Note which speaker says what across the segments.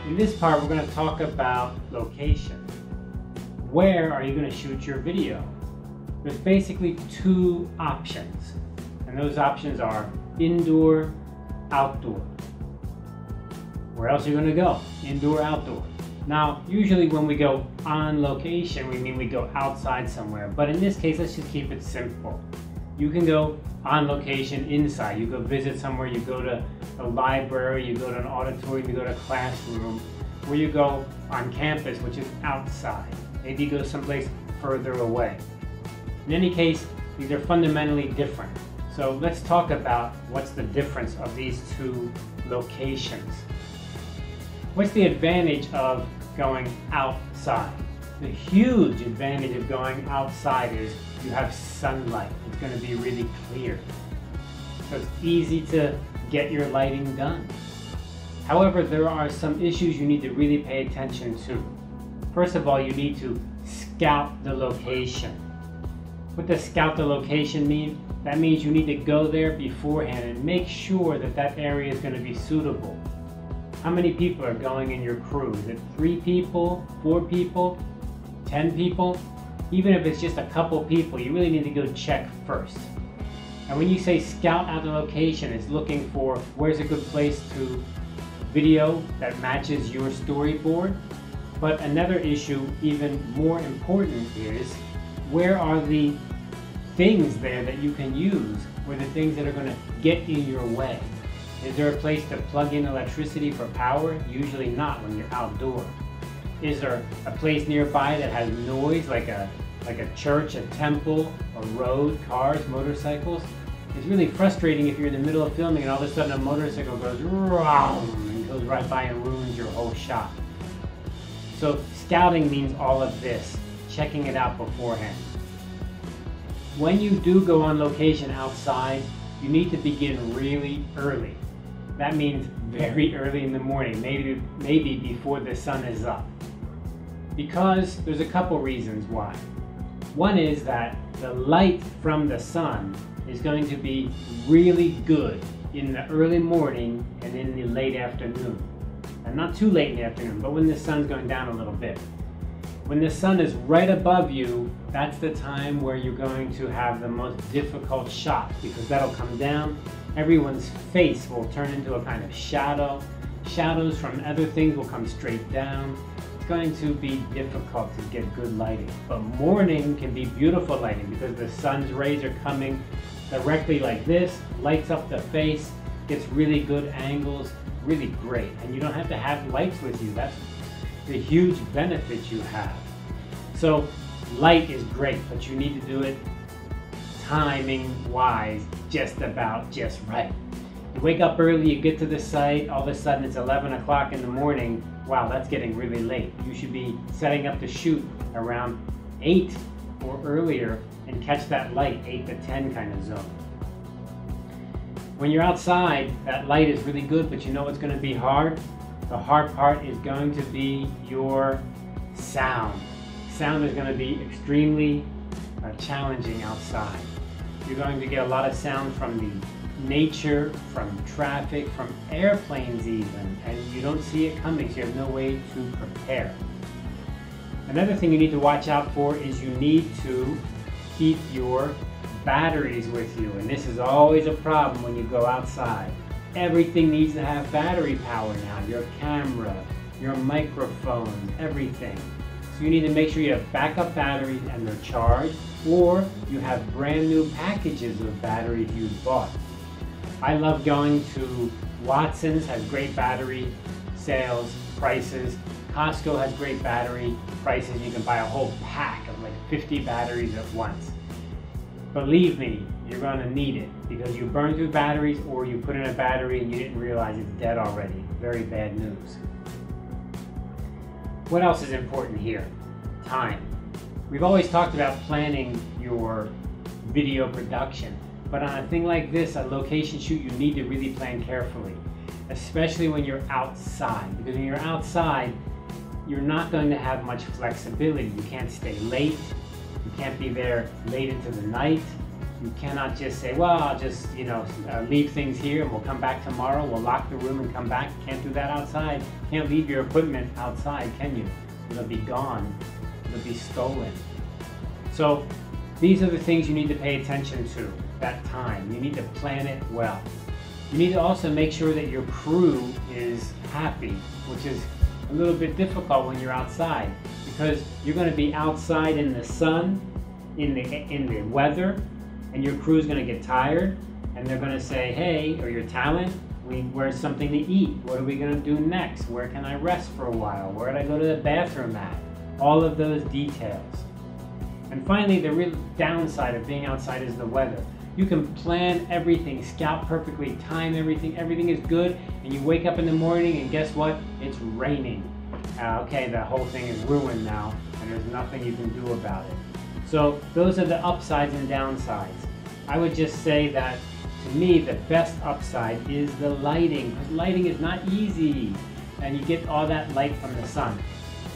Speaker 1: In this part, we're going to talk about location. Where are you going to shoot your video? There's basically two options, and those options are indoor, outdoor. Where else are you going to go? Indoor, outdoor. Now, usually when we go on location, we mean we go outside somewhere, but in this case, let's just keep it simple. You can go on location inside. You go visit somewhere, you go to a library, you go to an auditorium, you go to a classroom, or you go on campus, which is outside. Maybe you go someplace further away. In any case, these are fundamentally different. So let's talk about what's the difference of these two locations. What's the advantage of going outside? The huge advantage of going outside is you have sunlight. It's going to be really clear. So it's easy to get your lighting done. However, there are some issues you need to really pay attention to. First of all, you need to scout the location. What does scout the location mean? That means you need to go there beforehand and make sure that that area is going to be suitable. How many people are going in your crew? Is it 3 people, 4 people, 10 people? Even if it's just a couple people, you really need to go check first. And when you say scout out the location, it's looking for where's a good place to video that matches your storyboard. But another issue, even more important, is where are the things there that you can use, or the things that are going to get in your way? Is there a place to plug in electricity for power? Usually not when you're outdoor. Is there a place nearby that has noise, like a church, a temple, a road, cars, motorcycles? It's really frustrating if you're in the middle of filming and all of a sudden a motorcycle goes and goes right by and ruins your whole shot. So scouting means all of this, checking it out beforehand. When you do go on location outside, you need to begin really early. That means very early in the morning, maybe before the sun is up. Because there's a couple reasons why. One is that the light from the sun is going to be really good in the early morning and in the late afternoon. And not too late in the afternoon, but when the sun's going down a little bit. When the sun is right above you, that's the time where you're going to have the most difficult shot, because that'll come down. Everyone's face will turn into a kind of shadow. Shadows from other things will come straight down. It's going to be difficult to get good lighting. But morning can be beautiful lighting because the sun's rays are coming directly like this, lights up the face, gets really good angles, really great. And you don't have to have lights with you. That's the huge benefit you have. So light is great, but you need to do it timing wise, just right. You wake up early, you get to the site, all of a sudden it's 11 o'clock in the morning. Wow, that's getting really late. You should be setting up to shoot around 8 or earlier and catch that light, 8 to 10 kind of zone. When you're outside, that light is really good, but you know what's going to be hard? The hard part is going to be your sound. Sound is going to be extremely challenging outside. You're going to get a lot of sound from the nature, from traffic, from airplanes even, and you don't see it coming, so you have no way to prepare. Another thing you need to watch out for is you need to keep your batteries with you, and this is always a problem when you go outside. Everything needs to have battery power now, your camera, your microphone, everything. So you need to make sure you have backup batteries and they're charged, or you have brand new packages of batteries you've bought. I love going to Watson's, has great battery sales prices. Costco has great battery prices. You can buy a whole pack of like 50 batteries at once. Believe me, you're going to need it because you burn through batteries, or you put in a battery and you didn't realize it's dead already. Very bad news. What else is important here? Time. We've always talked about planning your video production, but on a thing like this, a location shoot, you need to really plan carefully, especially when you're outside, because when you're outside, you're not going to have much flexibility. You can't stay late. You can't be there late into the night. You cannot just say, well, I'll just, leave things here and we'll come back tomorrow. We'll lock the room and come back. Can't do that outside. Can't leave your equipment outside, can you? It'll be gone. It'll be stolen. So these are the things you need to pay attention to, that time. You need to plan it well. You need to also make sure that your crew is happy, which is a little bit difficult when you're outside, because you're going to be outside in the sun, in the weather, and your crew's going to get tired, and they're going to say, hey, or your talent, where's something to eat? What are we going to do next? Where can I rest for a while? Where did I go to the bathroom at? All of those details. And finally, the real downside of being outside is the weather. You can plan everything, scout perfectly, time everything is good, and you wake up in the morning and guess what? It's raining. Okay, the whole thing is ruined now, and there's nothing you can do about it. So those are the upsides and downsides. I would just say that, to me, the best upside is the lighting, because lighting is not easy, and you get all that light from the sun.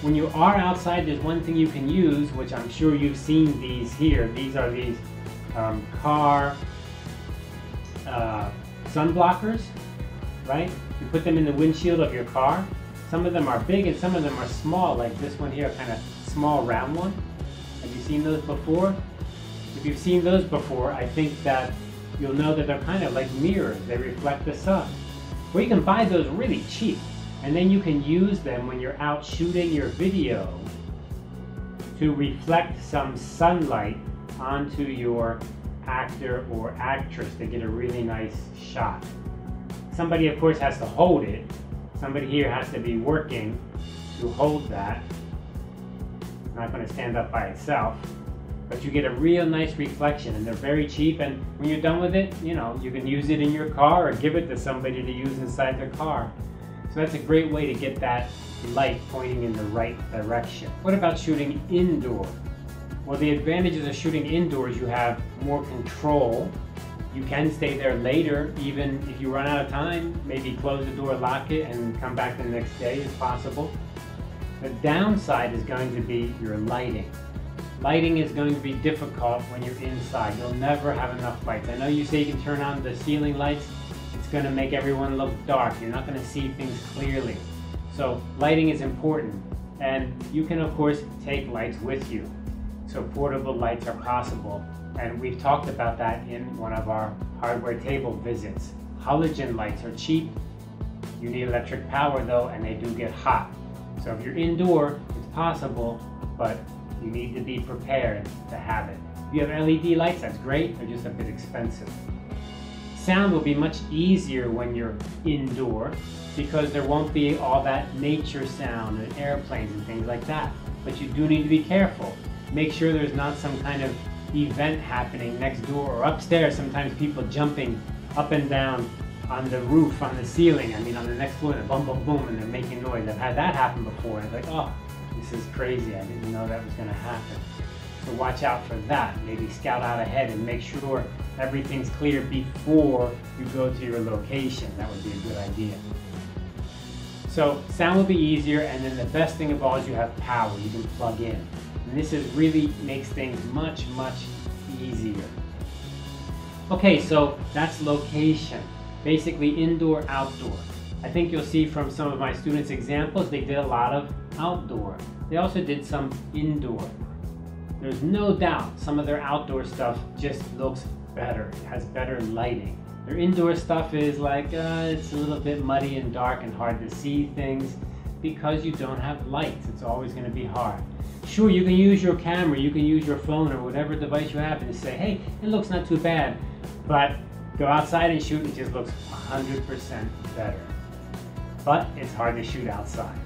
Speaker 1: When you are outside, there's one thing you can use, which I'm sure you've seen these here. These are these car sun blockers, right? You put them in the windshield of your car. Some of them are big and some of them are small, like this one here, kind of small round one. Have you seen those before? If you've seen those before, I think that you'll know that they're kind of like mirrors. They reflect the sun. Well, you can buy those really cheap, and then you can use them when you're out shooting your video to reflect some sunlight onto your actor or actress to get a really nice shot. Somebody, of course, has to hold it. Somebody here has to be working to hold that. It's not going to stand up by itself, but you get a real nice reflection, and they're very cheap, and when you're done with it, you can use it in your car or give it to somebody to use inside their car. So that's a great way to get that light pointing in the right direction. What about shooting indoor? Well, the advantages of shooting indoors, you have more control. You can stay there later, even if you run out of time. Maybe close the door, lock it, and come back the next day if possible. The downside is going to be your lighting. Lighting is going to be difficult when you're inside. You'll never have enough lights. I know you say you can turn on the ceiling lights. It's going to make everyone look dark. You're not going to see things clearly. So lighting is important. And you can, of course, take lights with you. So portable lights are possible. And we've talked about that in one of our hardware table visits. Halogen lights are cheap. You need electric power though, and they do get hot. So if you're indoor, it's possible, but you need to be prepared to have it. If you have LED lights, that's great. They're just a bit expensive. Sound will be much easier when you're indoor because there won't be all that nature sound and airplanes and things like that. But you do need to be careful. Make sure there's not some kind of event happening next door or upstairs. Sometimes people jumping up and down on the roof, on the ceiling, on the next floor, and boom, boom, boom, and they're making noise. I've had that happen before, and it's like, oh, this is crazy. I didn't know that was going to happen. So watch out for that. Maybe scout out ahead and make sure everything's clear before you go to your location. That would be a good idea. So sound will be easier, and then the best thing of all is you have power. You can plug in. And this really makes things much, much easier. Okay, so that's location. Basically indoor, outdoor. I think you'll see from some of my students' examples, they did a lot of outdoor. They also did some indoor. There's no doubt some of their outdoor stuff just looks better. It has better lighting. Their indoor stuff is like, it's a little bit muddy and dark and hard to see things because you don't have lights. It's always going to be hard. Sure, you can use your camera, you can use your phone or whatever device you have and say, hey, it looks not too bad. But go outside and shoot, it just looks 100% better. But it's hard to shoot outside.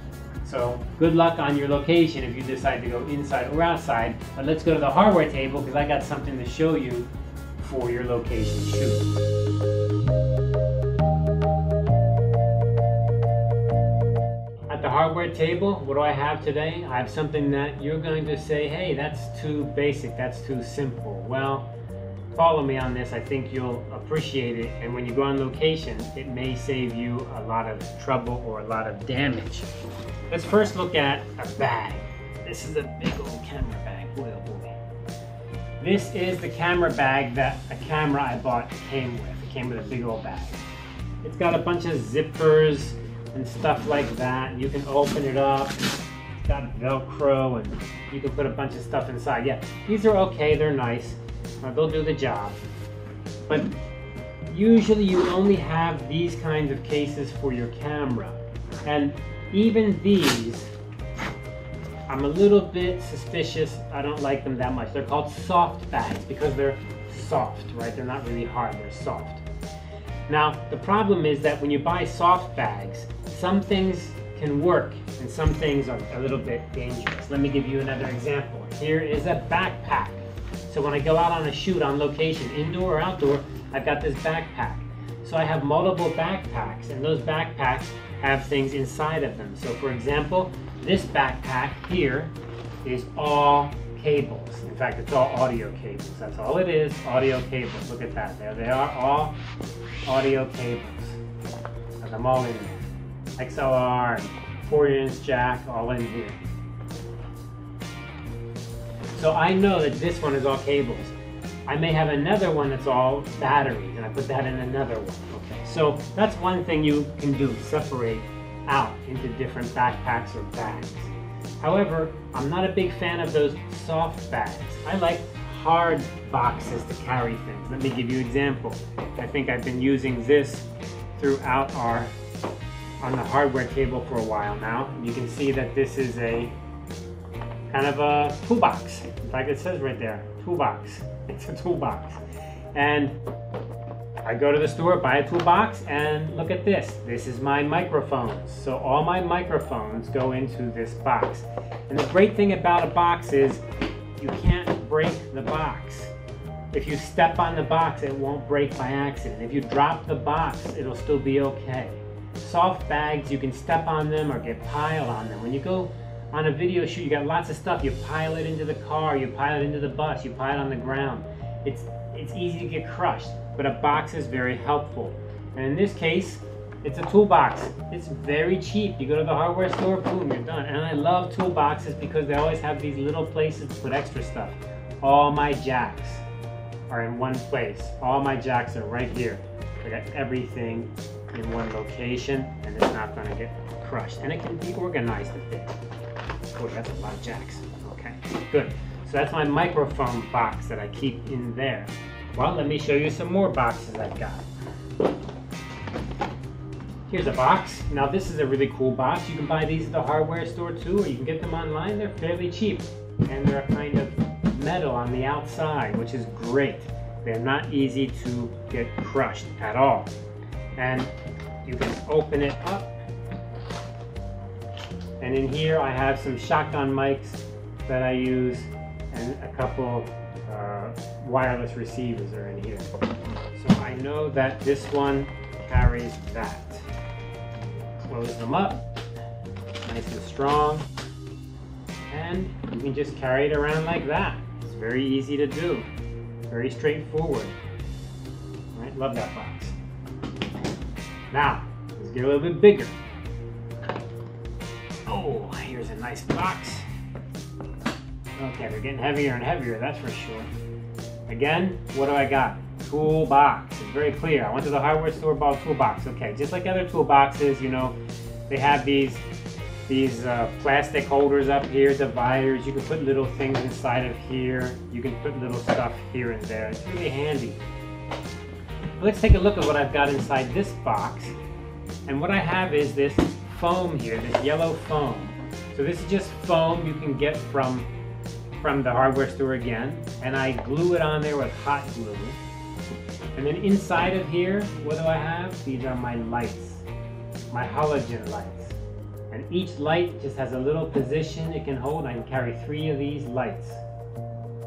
Speaker 1: So good luck on your location if you decide to go inside or outside. But let's go to the hardware table because I got something to show you for your location shoot. At the hardware table, what do I have today? I have something that you're going to say, hey, that's too basic, that's too simple. Well, follow me on this. I think you'll appreciate it, and when you go on location, it may save you a lot of trouble or a lot of damage. Let's first look at a bag. This is a big old camera bag. Boy, oh boy. This is the camera bag that a camera I bought came with. It came with a big old bag. It's got a bunch of zippers and stuff like that. You can open it up. It's got Velcro and you can put a bunch of stuff inside. Yeah, these are okay, they're nice. They'll do the job. But usually you only have these kinds of cases for your camera. And even these, I'm a little bit suspicious. I don't like them that much. They're called soft bags because they're soft, right? They're not really hard, they're soft. Now, the problem is that when you buy soft bags, some things can work and some things are a little bit dangerous. Let me give you another example. Here is a backpack. So when I go out on a shoot on location, indoor or outdoor, I've got this backpack. So I have multiple backpacks, and those backpacks have things inside of them. So for example, this backpack here is all cables. In fact, it's all audio cables. That's all it is, audio cables. Look at that, there they are, all audio cables. Got them all in there. XLR, and 4-inch jack, all in here. So I know that this one is all cables. I may have another one that's all batteries, and I put that in another one. Okay, so that's one thing you can do, separate out into different backpacks or bags. However, I'm not a big fan of those soft bags. I like hard boxes to carry things. Let me give you an example. I think I've been using this throughout on the hardware table for a while now. You can see that this is a kind of a toolbox. In fact, it says right there, toolbox. It's a toolbox. And I go to the store, buy a toolbox, and look at this. This is my microphones. So all my microphones go into this box. And the great thing about a box is you can't break the box. If you step on the box, it won't break by accident. If you drop the box, it'll still be okay. Soft bags, you can step on them or get piled on them. When you go on a video shoot, you got lots of stuff. You pile it into the car, you pile it into the bus, you pile it on the ground. It's easy to get crushed, but a box is very helpful. And in this case, it's a toolbox. It's very cheap. You go to the hardware store, boom, you're done. And I love toolboxes because they always have these little places to put extra stuff. All my jacks are in one place. All my jacks are right here. I got everything in one location, and it's not gonna get crushed. And it can be organized a bit. Oh, that's a lot of jacks. Okay, good. So that's my microphone box that I keep in there. Well, let me show you some more boxes I've got. Here's a box. Now this is a really cool box. You can buy these at the hardware store too, or you can get them online. They're fairly cheap. And they're kind of metal on the outside, which is great. They're not easy to get crushed at all. And you can open it up. And in here I have some shotgun mics that I use, and a couple wireless receivers are in here. So I know that this one carries that. Close them up, nice and strong, and you can just carry it around like that. It's very easy to do, very straightforward. All right, love that box. Now, let's get a little bit bigger. Oh, here's a nice box. Okay, they're getting heavier and heavier, that's for sure. Again, what do I got? Toolbox. It's very clear. I went to the hardware store, bought a toolbox. Okay, just like other toolboxes, you know, they have these plastic holders up here, dividers. You can put little things inside of here. You can put little stuff here and there. It's really handy. Let's take a look at what I've got inside this box. And what I have is this foam here, this yellow foam. So this is just foam you can get from the hardware store again. And I glue it on there with hot glue. And then inside of here, what do I have? These are my lights, my halogen lights. And each light just has a little position it can hold. I can carry 3 of these lights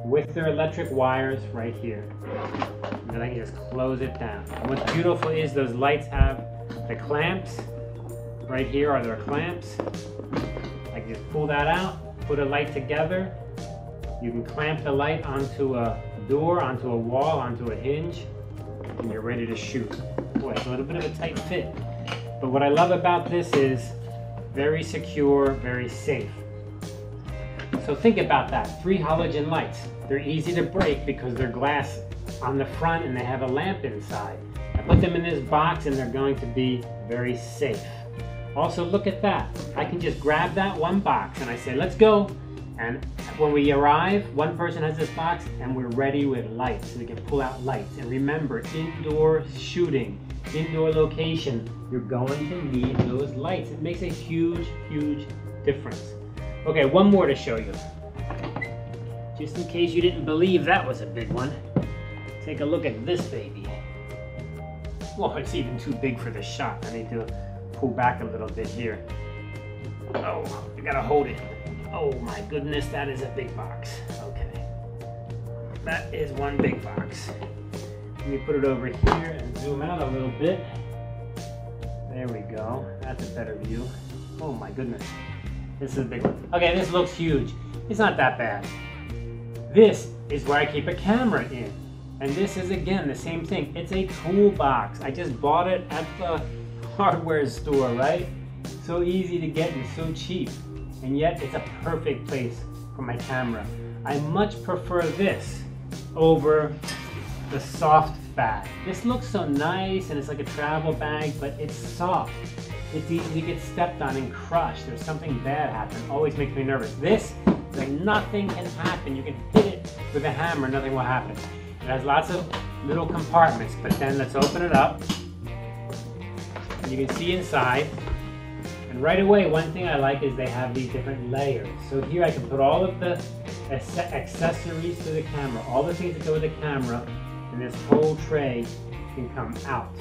Speaker 1: with their electric wires right here. And then I can just close it down. And what's beautiful is those lights have the clamps. Right here are their clamps. I can just pull that out, put a light together. You can clamp the light onto a door, onto a wall, onto a hinge, and you're ready to shoot. Boy, it's a little bit of a tight fit. But what I love about this is very secure, very safe. So think about that. 3 halogen lights. They're easy to break because they're glass on the front and they have a lamp inside. I put them in this box and they're going to be very safe. Also, look at that. I can just grab that one box and I say, let's go. And when we arrive, one person has this box and we're ready with lights. So we can pull out lights. And remember, indoor shooting, indoor location, you're going to need those lights. It makes a huge, huge difference. Okay, one more to show you. Just in case you didn't believe that was a big one. Take a look at this baby. Well, it's even too big for this shot. I need to pull back a little bit here. Oh, I gotta hold it. Oh my goodness, that is a big box. Okay. That is one big box. Let me put it over here and zoom out a little bit. There we go. That's a better view. Oh my goodness. This is a big one. Okay, this looks huge. It's not that bad. This is where I keep a camera in. And this is, again, the same thing. It's a toolbox. I just bought it at the hardware store, right? So easy to get and so cheap. And yet it's a perfect place for my camera. I much prefer this over the soft bag. This looks so nice and it's like a travel bag, but it's soft. It's easy to get stepped on and crushed. There's something bad happen. Always makes me nervous. This, like, nothing can happen. You can hit it with a hammer, nothing will happen. It has lots of little compartments, but then let's open it up. And you can see inside. And right away, one thing I like is they have these different layers. So here I can put all of the accessories to the camera, all the things that go with the camera, and this whole tray can come out.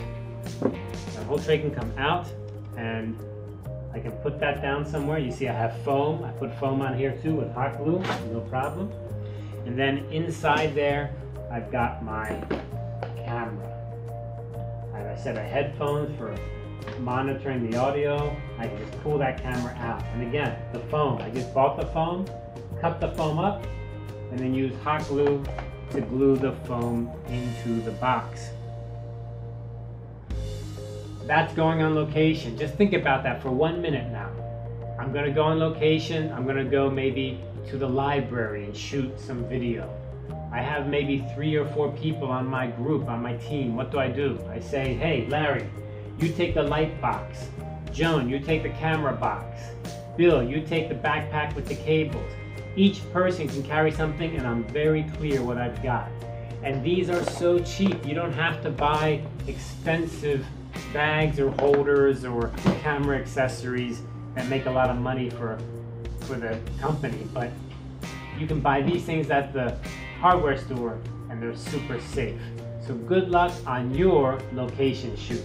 Speaker 1: The whole tray can come out, and I can put that down somewhere. You see I have foam. I put foam on here too with hot glue, no problem. And then inside there, I've got my camera. As I said, a headphones for monitoring the audio. I can just pull that camera out. And again, the foam. I just bought the foam, cut the foam up, and then use hot glue to glue the foam into the box. That's going on location. Just think about that for 1 minute now. I'm gonna go on location. I'm gonna go maybe to the library and shoot some video. I have maybe 3 or 4 people on my group, on my team. What do? I say, hey, Larry, you take the light box. Joan, you take the camera box. Bill, you take the backpack with the cables. Each person can carry something and I'm very clear what I've got. And these are so cheap. You don't have to buy expensive bags or holders or camera accessories that make a lot of money for the company. But you can buy these things at the hardware store and they're super safe. So good luck on your location shoot.